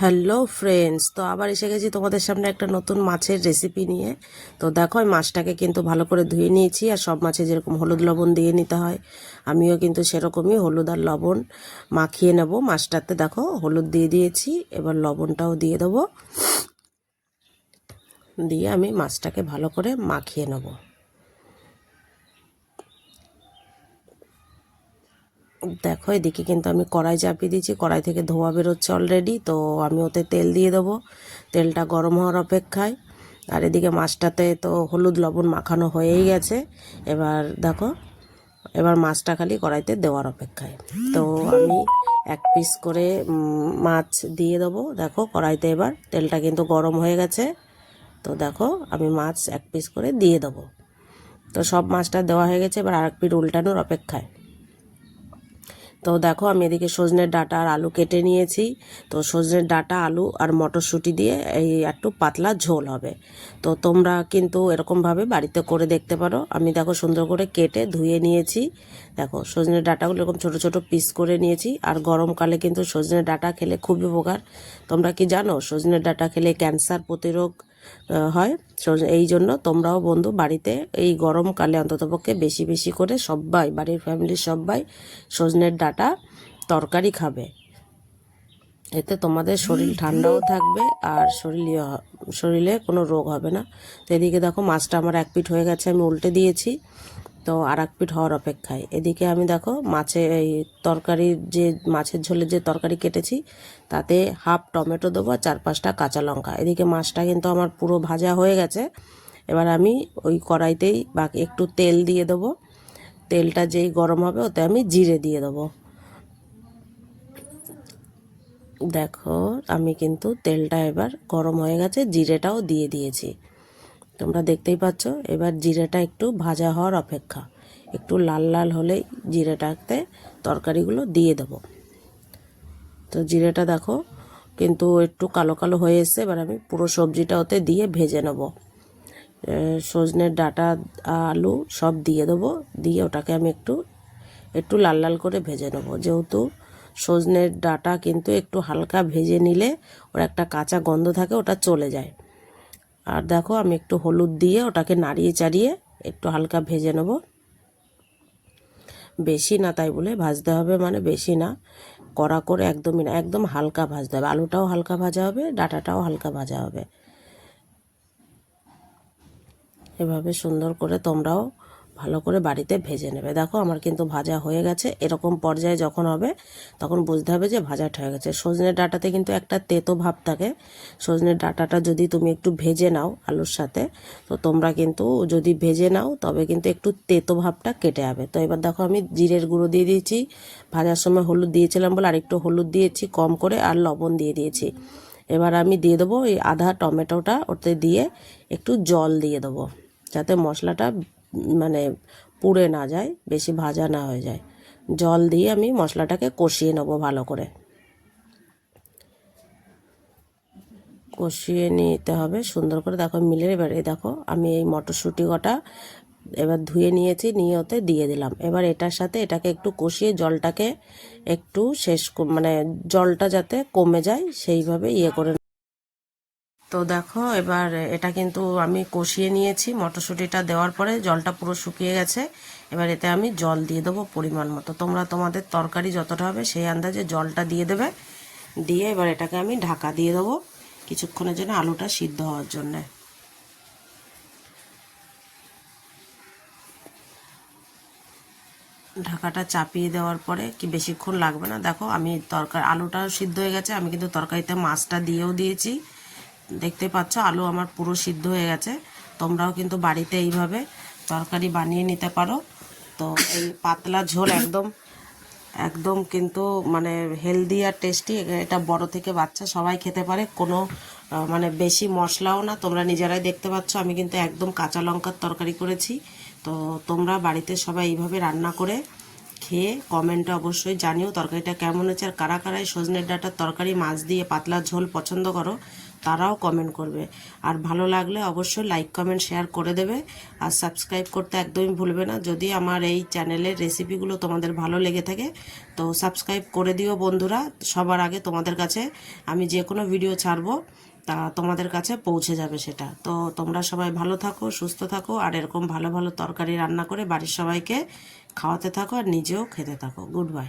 Hello friends, তো আবার এসে গেছি তোমাদের সামনে একটা নতুন মাছের রেসিপি নিয়ে। তো দেখো, এই মাছটাকে কিন্তু ভালো করে ধুয়ে নিয়েছি, আর সব মাছে যেরকম হলুদ লবণ দিয়ে নিতে হয় আমিও কিন্তু সেরকমই হলুদ আর লবণ মাখিয়ে নেব। মাছটাতে দেখো হলুদ দিয়ে দিয়েছি, এবার লবণটাও দিয়ে দেবো, দিয়ে আমি মাছটাকে ভালো করে মাখিয়ে নেব। দেখো, এদিকে কিন্তু আমি কড়াই চাপিয়ে দিয়েছি, কড়াই থেকে ধোয়া বেরোচ্ছে অলরেডি। তো আমি ওতে তেল দিয়ে দেবো, তেলটা গরম হওয়ার অপেক্ষায়। আর এদিকে মাছটাতে তো হলুদ লবণ মাখানো হয়েই গেছে। এবার দেখো, এবার মাছটা খালি কড়াইতে দেওয়ার অপেক্ষায়। তো আমি এক পিস করে মাছ দিয়ে দেবো। দেখো কড়াইতে এবার তেলটা কিন্তু গরম হয়ে গেছে। তো দেখো, আমি মাছ এক পিস করে দিয়ে দেবো। তো সব মাছটা দেওয়া হয়ে গেছে, এবার আরেক পিঠ উল্টানোর অপেক্ষায়। তো দেখো, আমি এদিকে সজনের ডাঁটা আর আলু কেটে নিয়েছি। তো সজনের ডাঁটা, আলু আর মটরশুঁটি দিয়ে এই একটু পাতলা ঝোল হবে। তো তোমরা কিন্তু এরকমভাবে বাড়িতে করে দেখতে পারো। আমি দেখো সুন্দর করে কেটে ধুয়ে নিয়েছি। দেখো, সজনের ডাঁটাগুলো এরকম ছোট ছোট পিস করে নিয়েছি। আর গরমকালে কিন্তু সজনের ডাঁটা খেলে খুবই উপকার। তোমরা কি জানো, সজনের ডাঁটা খেলে ক্যান্সার প্রতিরোধ হয়। এই জন্য তোমরাও বন্ধু বাড়িতে এই গরমকালে অন্ততপক্ষে বেশি বেশি করে সবাই, বাড়ির ফ্যামিলির সবাই সজনের ডাঁটা তরকারি খাবে। এতে তোমাদের শরীর ঠান্ডাও থাকবে, আর শরীরে কোনো রোগ হবে না। তো এদিকে দেখো, মাছটা আমার এক পিঠ হয়ে গেছে, আমি উল্টে দিয়েছি। তো আর এক পিঠ হওয়ার অপেক্ষায়। এদিকে আমি দেখো এই তরকারির যে মাছের ঝোলের যে তরকারি কেটেছি তাতে হাফ টমেটো দেবো আর 4-5টা কাঁচা লঙ্কা। এদিকে মাছটা কিন্তু আমার পুরো ভাজা হয়ে গেছে। এবার আমি ওই কড়াইতেই বাকি একটু তেল দিয়ে দেবো। তেলটা যেই গরম হবে ওতে আমি জিরে দিয়ে দেবো। দেখো, আমি কিন্তু তেলটা এবার গরম হয়ে গেছে, জিরেটাও দিয়ে দিয়েছি। তোমরা দেখতেই পাচ্ছ। এবার জিরেটা একটু ভাজা হওয়ার অপেক্ষা, একটু লাল লাল হলেই জিরেটাতে তরকারিগুলো দিয়ে দেবো। তো জিরেটা দেখো কিন্তু একটু কালো কালো হয়ে এসছে। এবার আমি পুরো সবজিটা ওতে দিয়ে ভেজে নেব। সজনের ডাঁটা, আলু সব দিয়ে দেবো, দিয়ে ওটাকে আমি একটু একটু লাল লাল করে ভেজে নেব। যেহেতু সজনের ডাঁটা কিন্তু একটু হালকা ভেজে নিলে ওর একটা কাঁচা গন্ধ থাকে, ওটা চলে যায়। আর দেখো, আমি একটু হলুদ দিয়ে ওটাকে নাড়িয়ে চাড়িয়ে একটু হালকা ভেজে নেব। বেশি না তাই বলে ভাজতে হবে, মানে বেশি না, কড়া করে একদমই না, একদম হালকা ভাজতে হবে। আলুটাও হালকা ভাজা হবে, ডাঁটাটাও হালকা ভাজা হবে। এভাবে সুন্দর করে তোমরাও ভালো করে বাড়িতে ভেজে নেবে। দেখো, আমার কিন্তু ভাজা হয়ে গেছে। এরকম পর্যায়ে যখন হবে তখন বুঝতে হবে যে ভাজাটা হয়ে গেছে। সজনের ডাঁটাতে কিন্তু একটা তেতো ভাব থাকে। সজনের ডাঁটাটা যদি তুমি একটু ভেজে নাও আলুর সাথে, তো তোমরা কিন্তু যদি ভেজে নাও তবে কিন্তু একটু তেতো ভাবটা কেটে যাবে। তো এবার দেখো, আমি জিরের গুঁড়ো দিয়ে দিয়েছি, ভাজার সময় হলুদ দিয়েছিলাম বলে আরেকটু হলুদ দিয়েছি কম করে, আর লবণ দিয়ে দিয়েছি। এবার আমি দিয়ে দেবো এই আধা টমেটোটা, ওতে দিয়ে একটু জল দিয়ে দেবো, যাতে মশলাটা মানে পুড়ে না যায়, বেশি ভাজা না হয়ে যায়। জল দিয়ে আমি মশলাটাকে কষিয়ে নেবো ভালো করে। কষিয়ে নিতে হবে সুন্দর করে। দেখো মিলে, এবারে দেখো আমি এই মটরশুঁটি কটা এবার ধুয়ে নিয়েছি, নিয়ে ওতে দিয়ে দিলাম। এবার এটার সাথে এটাকে একটু কষিয়ে জলটাকে একটু মানে জলটা যাতে কমে যায় সেইভাবে করে। তো দেখো, এবার এটা কিন্তু আমি কষিয়ে নিয়েছি, মটরশুঁটিটা দেওয়ার পরে জলটা পুরো শুকিয়ে গেছে। এবার এতে আমি জল দিয়ে দেবো পরিমাণ মতো। তোমরা তোমাদের তরকারি যতটা হবে সেই আন্দাজে জলটা দিয়ে দেবে। দিয়ে এবার এটাকে আমি ঢাকা দিয়ে দেবো কিছুক্ষণের জন্য, আলুটা সিদ্ধ হওয়ার জন্যে। ঢাকাটা চাপিয়ে দেওয়ার পরে কি বেশিক্ষণ লাগবে না। দেখো, আমি আলুটাও সিদ্ধ হয়ে গেছে, আমি কিন্তু তরকারিতে মাছটা দিয়েও দিয়েছি। দেখতে পাচ্ছ আলু আমার পুরো সিদ্ধ হয়ে গেছে। তোমরাও কিন্তু বাড়িতে এইভাবে তরকারি বানিয়ে নিতে পারো। তো এই পাতলা ঝোল একদম একদম কিন্তু মানে হেলদি আর টেস্টি। এটা বড় থেকে বাচ্চা সবাই খেতে পারে, কোনো মানে বেশি মশলাও না। তোমরা নিজেরাই দেখতে পাচ্ছ আমি কিন্তু একদম কাঁচা লঙ্কার তরকারি করেছি। তো তোমরা বাড়িতে সবাই এইভাবে রান্না করে খেয়ে কমেন্টে অবশ্যই জানিও তরকারিটা কেমন হয়েছে। আর কারা কারা সজনের ডাঁটার তরকারি মাছ দিয়ে পাতলা ঝোল পছন্দ করো, তারাও কমেন্ট করবে। আর ভালো লাগলে অবশ্যই লাইক কমেন্ট শেয়ার করে দেবে, আর সাবস্ক্রাইব করতে একদমই ভুলবে না। যদি আমার এই চ্যানেলের রেসিপিগুলো তোমাদের ভালো লেগে থাকে তো সাবস্ক্রাইব করে দিও বন্ধুরা। সবার আগে তোমাদের কাছে আমি যে কোনো ভিডিও ছাড়বো তা তোমাদের কাছে পৌঁছে যাবে সেটা। তো তোমরা সবাই ভালো থাকো, সুস্থ থাকো, আর এরকম ভালো ভালো তরকারি রান্না করে বাড়ির সবাইকে খাওয়াতে থাকো আর নিজেও খেতে থাকো। Good bye.